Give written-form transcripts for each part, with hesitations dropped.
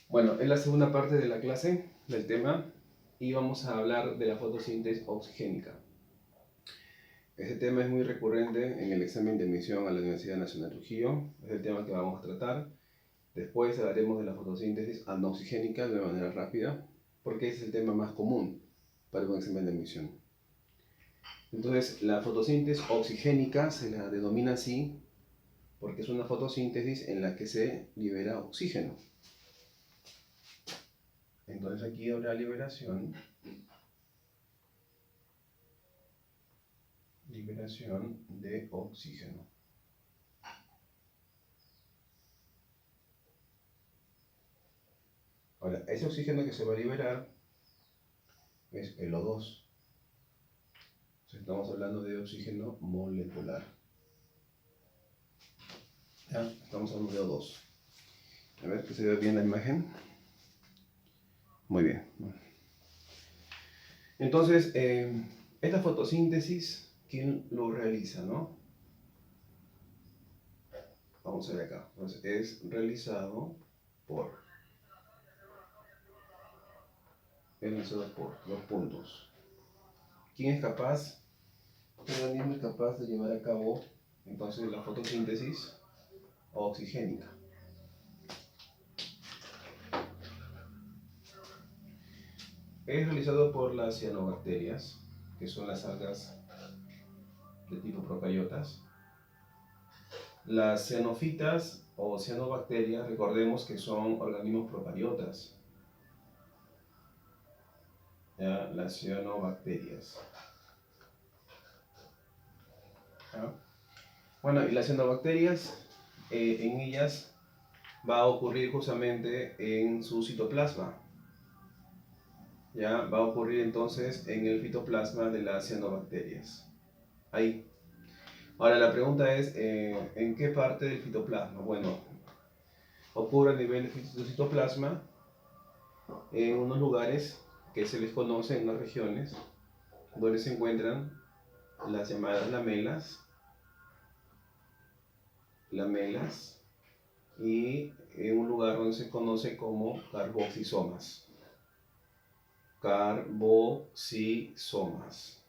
Bueno, es la segunda parte de la clase del tema y vamos a hablar de la fotosíntesis oxigénica. Este tema es muy recurrente en el examen de admisión a la Universidad Nacional de Trujillo. Es el tema que vamos a tratar. Después hablaremos de la fotosíntesis anoxigénica de manera rápida, porque ese es el tema más común para un examen de admisión. Entonces, la fotosíntesis oxigénica se la denomina así porque es una fotosíntesis en la que se libera oxígeno. Entonces aquí habrá liberación de oxígeno. Ahora, ese oxígeno que se va a liberar es el O2. Estamos hablando de oxígeno molecular. ¿Ya? Estamos hablando de O2. A ver que se ve bien la imagen. Muy bien. Entonces, esta fotosíntesis, ¿quién lo realiza, no? Vamos a ver acá. Entonces, es realizado por dos puntos. ¿Quién es capaz? ¿Qué organismo es capaz de llevar a cabo entonces la fotosíntesis oxigénica? Es realizado por las cianobacterias, que son las algas de tipo procariotas. Las cianofitas o cianobacterias, recordemos que son organismos procariotas. ¿Ya? Las cianobacterias. ¿Ya? Bueno, y las cianobacterias, en ellas va a ocurrir justamente en su citoplasma. ¿Ya? Va a ocurrir entonces en el fitoplasma de las cianobacterias. Ahí. Ahora la pregunta es, ¿en qué parte del fitoplasma? Bueno, ocurre a nivel del citoplasma en unos lugares que se les conoce en las regiones donde se encuentran las llamadas lamelas y en un lugar donde se conoce como carboxisomas. Carboxisomas.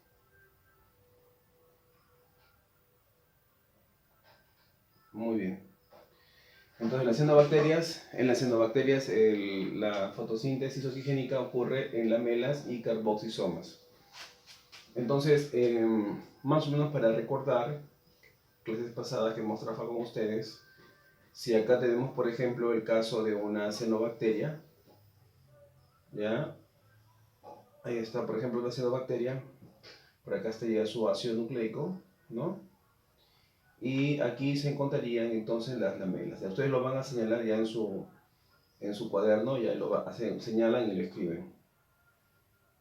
Muy bien. Entonces, en las cianobacterias la fotosíntesis oxigénica ocurre en lamelas y carboxisomas. Entonces, más o menos para recordar clases pasadas que hemos trabajado con ustedes, si acá tenemos, por ejemplo, el caso de una cianobacteria, ¿ya? Ahí está, por ejemplo, una cianobacteria, por acá estaría su ácido nucleico, ¿no? Y aquí se encontrarían entonces las lamelas. Ya ustedes lo van a señalar ya en su cuaderno, ya señalan y lo escriben.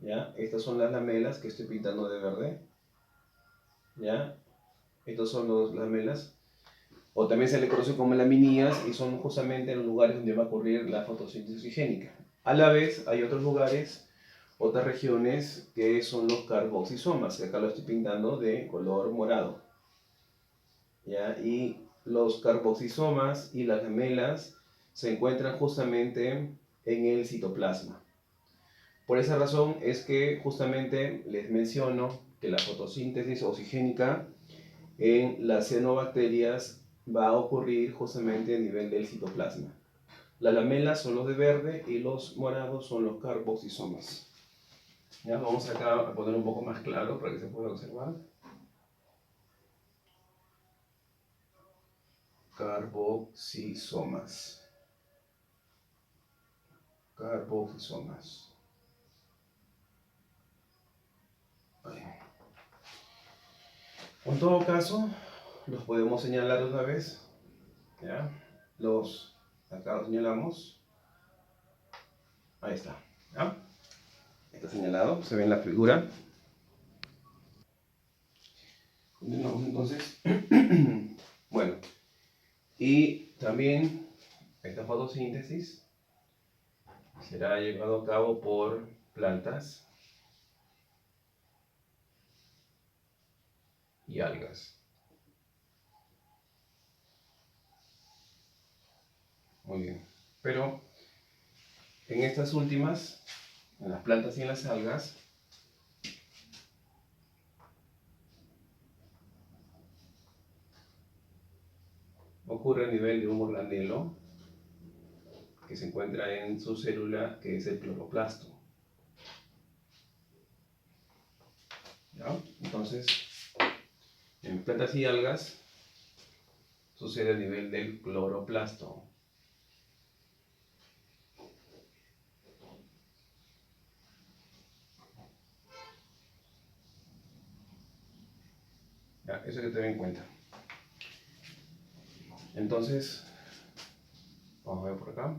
¿Ya? Estas son las lamelas que estoy pintando de verde. ¿Ya? Estos son las lamelas. O también se le conoce como laminías y son justamente los lugares donde va a ocurrir la fotosíntesis oxigénica. A la vez hay otros lugares, otras regiones que son los carboxisomas, que acá lo estoy pintando de color morado. ¿Ya? Y los carboxisomas y las lamelas se encuentran justamente en el citoplasma. Por esa razón es que justamente les menciono que la fotosíntesis oxigénica en las cianobacterias va a ocurrir justamente a nivel del citoplasma. Las lamelas son los de verde y los morados son los carboxisomas. Ya vamos acá a poner un poco más claro para que se pueda observar. Carboxisomas. Carboxisomas. En todo caso, los podemos señalar una vez. ¿Ya? Acá los señalamos. Ahí está. ¿Ya? Está señalado, se ve en la figura. Continuamos entonces. Bueno, y también esta fotosíntesis será llevado a cabo por plantas y algas. Muy bien. Pero En estas últimas, en las plantas y en las algas, ocurre a nivel de un organelo que se encuentra en su célula, que es el cloroplasto. ¿Ya? Entonces, en plantas y algas sucede a nivel del cloroplasto. ¿Ya? Eso hay que tener en cuenta. Entonces, vamos a ver por acá.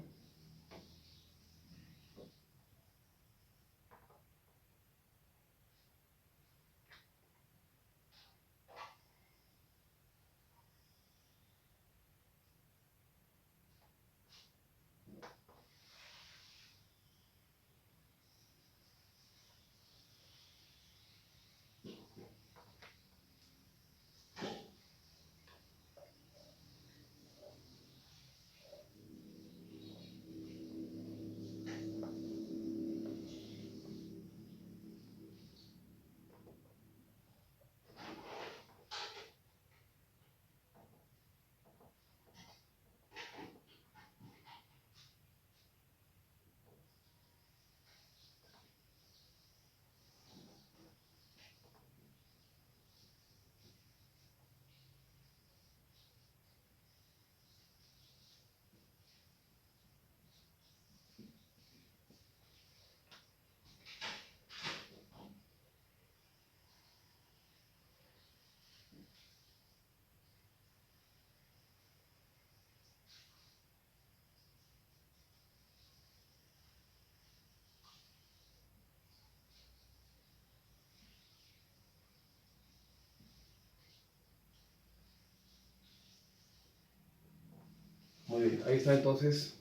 Muy bien, ahí está entonces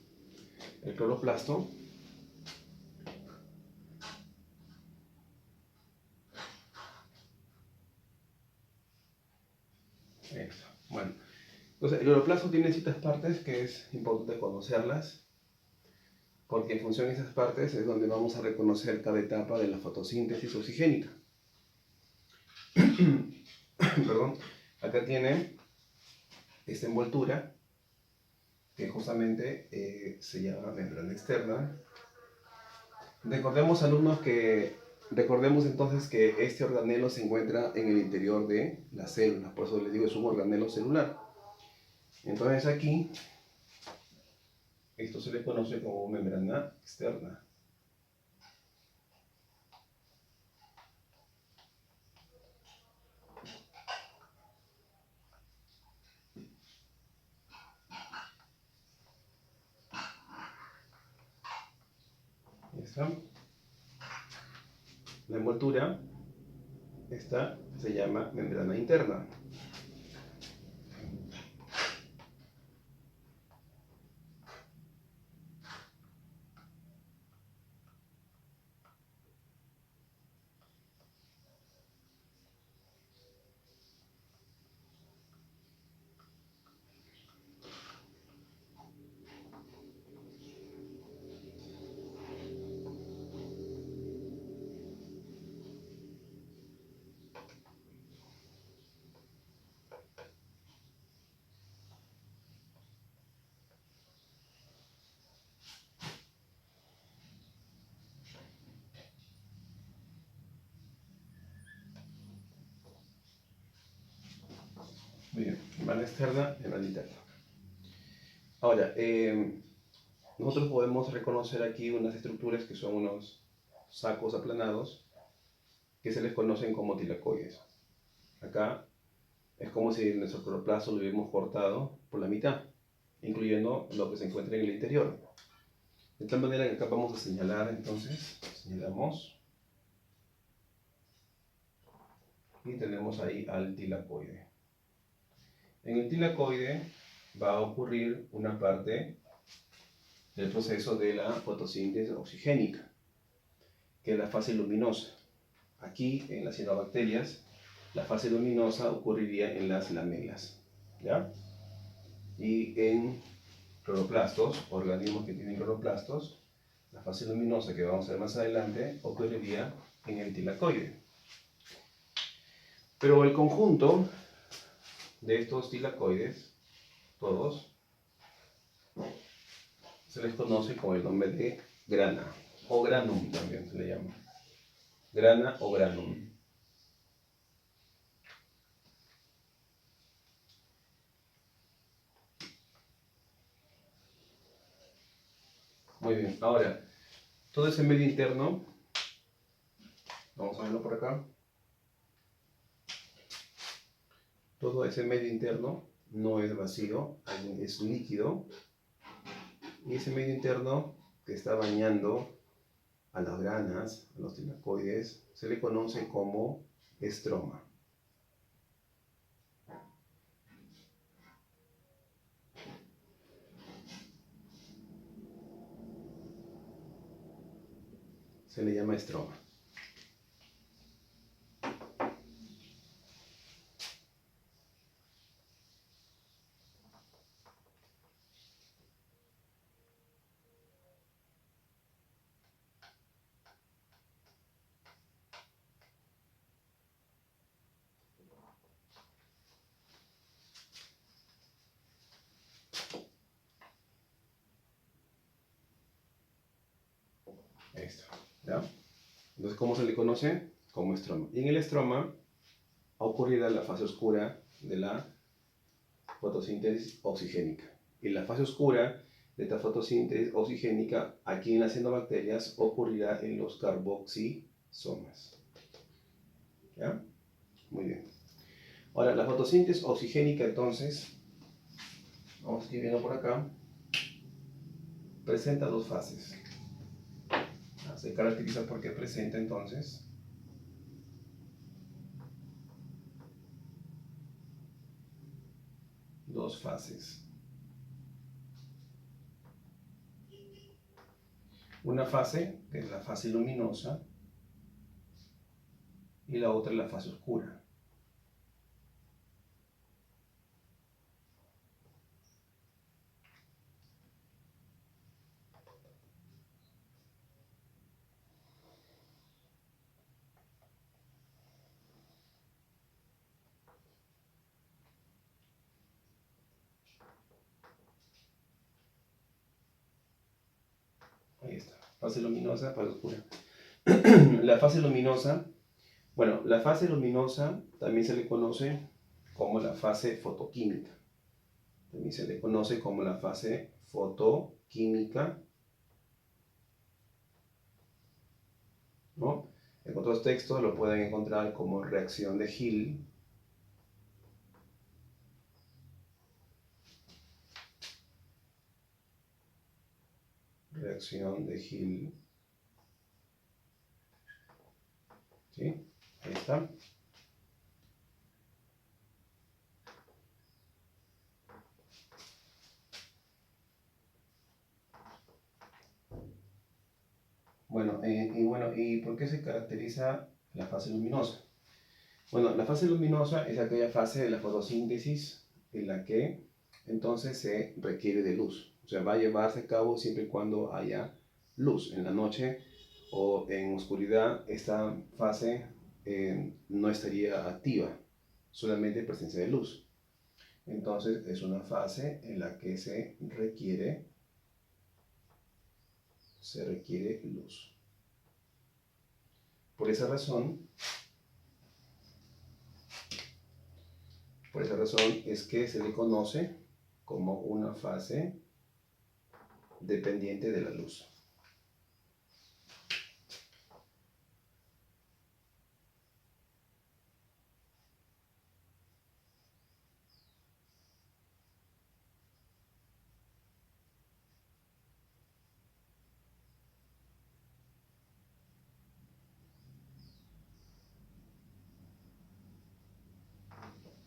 el cloroplasto. Eso. Bueno, entonces el cloroplasto tiene ciertas partes que es importante conocerlas, porque en función de esas partes es donde vamos a reconocer cada etapa de la fotosíntesis oxigénica. Perdón, acá tiene esta envoltura que justamente se llama membrana externa. Recordemos, alumnos, recordemos entonces que este organelo se encuentra en el interior de las células, por eso les digo es un organelo celular. Entonces aquí, esto se le conoce como membrana externa. Ahí está. La envoltura, esta se llama membrana interna. Muy bien, membrana externa, membrana interna. Ahora, nosotros podemos reconocer aquí unas estructuras que son unos sacos aplanados que se les conocen como tilacoides. Acá es como si nuestro cloroplasto lo hubiéramos cortado por la mitad, incluyendo lo que se encuentra en el interior. De tal manera que acá vamos a señalar, entonces, señalamos, y tenemos ahí al tilacoide. En el tilacoide va a ocurrir una parte del proceso de la fotosíntesis oxigénica, que es la fase luminosa. Aquí, en las cianobacterias, la fase luminosa ocurriría en las lamelas, ¿ya? Y en cloroplastos, organismos que tienen cloroplastos, La fase luminosa que vamos a ver más adelante ocurriría en el tilacoide. Pero el conjunto de estos tilacoides, todos, se les conoce con el nombre de grana, o granum también se le llama. Grana o granum. Muy bien, ahora, todo ese medio interno, vamos a verlo por acá. Todo ese medio interno no es vacío, es líquido. Y ese medio interno que está bañando a las granas, a los tilacoides, se le conoce como estroma. Se le llama estroma. Ahí está, ¿ya? Entonces, ¿cómo se le conoce? Como estroma. Y en el estroma ocurrirá la fase oscura de la fotosíntesis oxigénica. Y la fase oscura de esta fotosíntesis oxigénica, aquí en las cianobacterias, ocurrirá en los carboxisomas. ¿Ya? Muy bien. Ahora, la fotosíntesis oxigénica, entonces, vamos escribiendo por acá, presenta dos fases. Se caracteriza porque presenta, entonces, dos fases. Una fase, que es la fase luminosa, y la otra es la fase oscura. Ahí está, fase luminosa, fase oscura. La fase luminosa, bueno, la fase luminosa también se le conoce como la fase fotoquímica. También se le conoce como la fase fotoquímica, ¿no? En otros textos lo pueden encontrar como reacción de Gill. Reacción de Gill. ¿Sí? Ahí está. Bueno, ¿y por qué se caracteriza la fase luminosa? Bueno, la fase luminosa es aquella fase de la fotosíntesis en la que entonces se requiere de luz. O sea, va a llevarse a cabo siempre y cuando haya luz. En la noche o en oscuridad, esta fase no estaría activa, solamente presencia de luz. Entonces, es una fase en la que se requiere luz. Por esa razón es que se le conoce como una fase dependiente de la luz.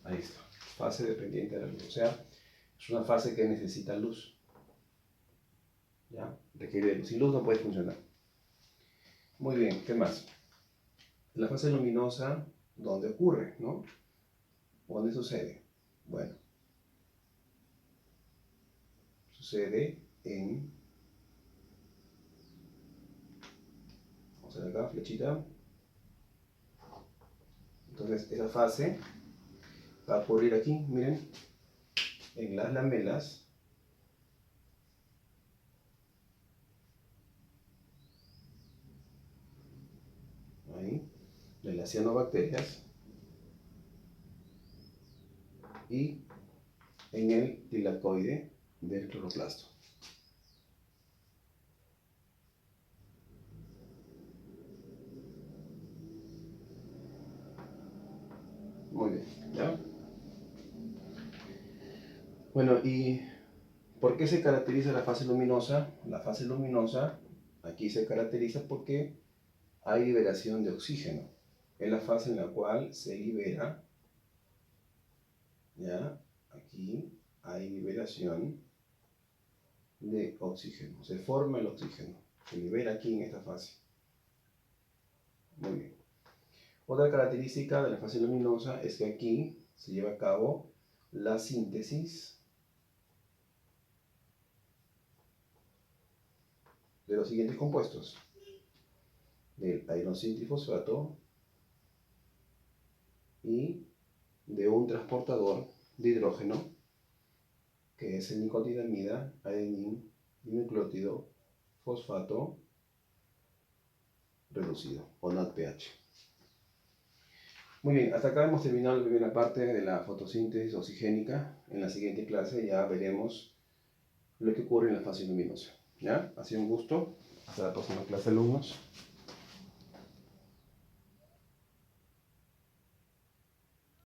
Ahí está, fase dependiente de la luz. O sea, es una fase que necesita luz. ¿Ya? Requiere luz. Sin luz no puede funcionar. Muy bien, ¿qué más? La fase luminosa, ¿dónde ocurre? ¿No? ¿Dónde sucede? Bueno, sucede en acá, flechita. Entonces esa fase va a ocurrir aquí, miren, en las lamelas. Ahí, de las cianobacterias. Y en el tilacoide del cloroplasto. Muy bien, ¿ya? Bueno, ¿y por qué se caracteriza la fase luminosa? La fase luminosa aquí se caracteriza porque hay liberación de oxígeno. Es la fase en la cual se libera, ¿ya? Aquí hay liberación de oxígeno. Se forma el oxígeno. Se libera aquí en esta fase. Muy bien. Otra característica de la fase luminosa es que aquí se lleva a cabo la síntesis de los siguientes compuestos: del adenosine-trifosfato y de un transportador de hidrógeno, que es el nicotinamida, adenin, dinucleótido, fosfato reducido, o NADPH. Muy bien, hasta acá hemos terminado la primera parte de la fotosíntesis oxigénica. En la siguiente clase ya veremos lo que ocurre en la fase luminosa. ¿Ya? Ha sido un gusto. Hasta la próxima clase, alumnos.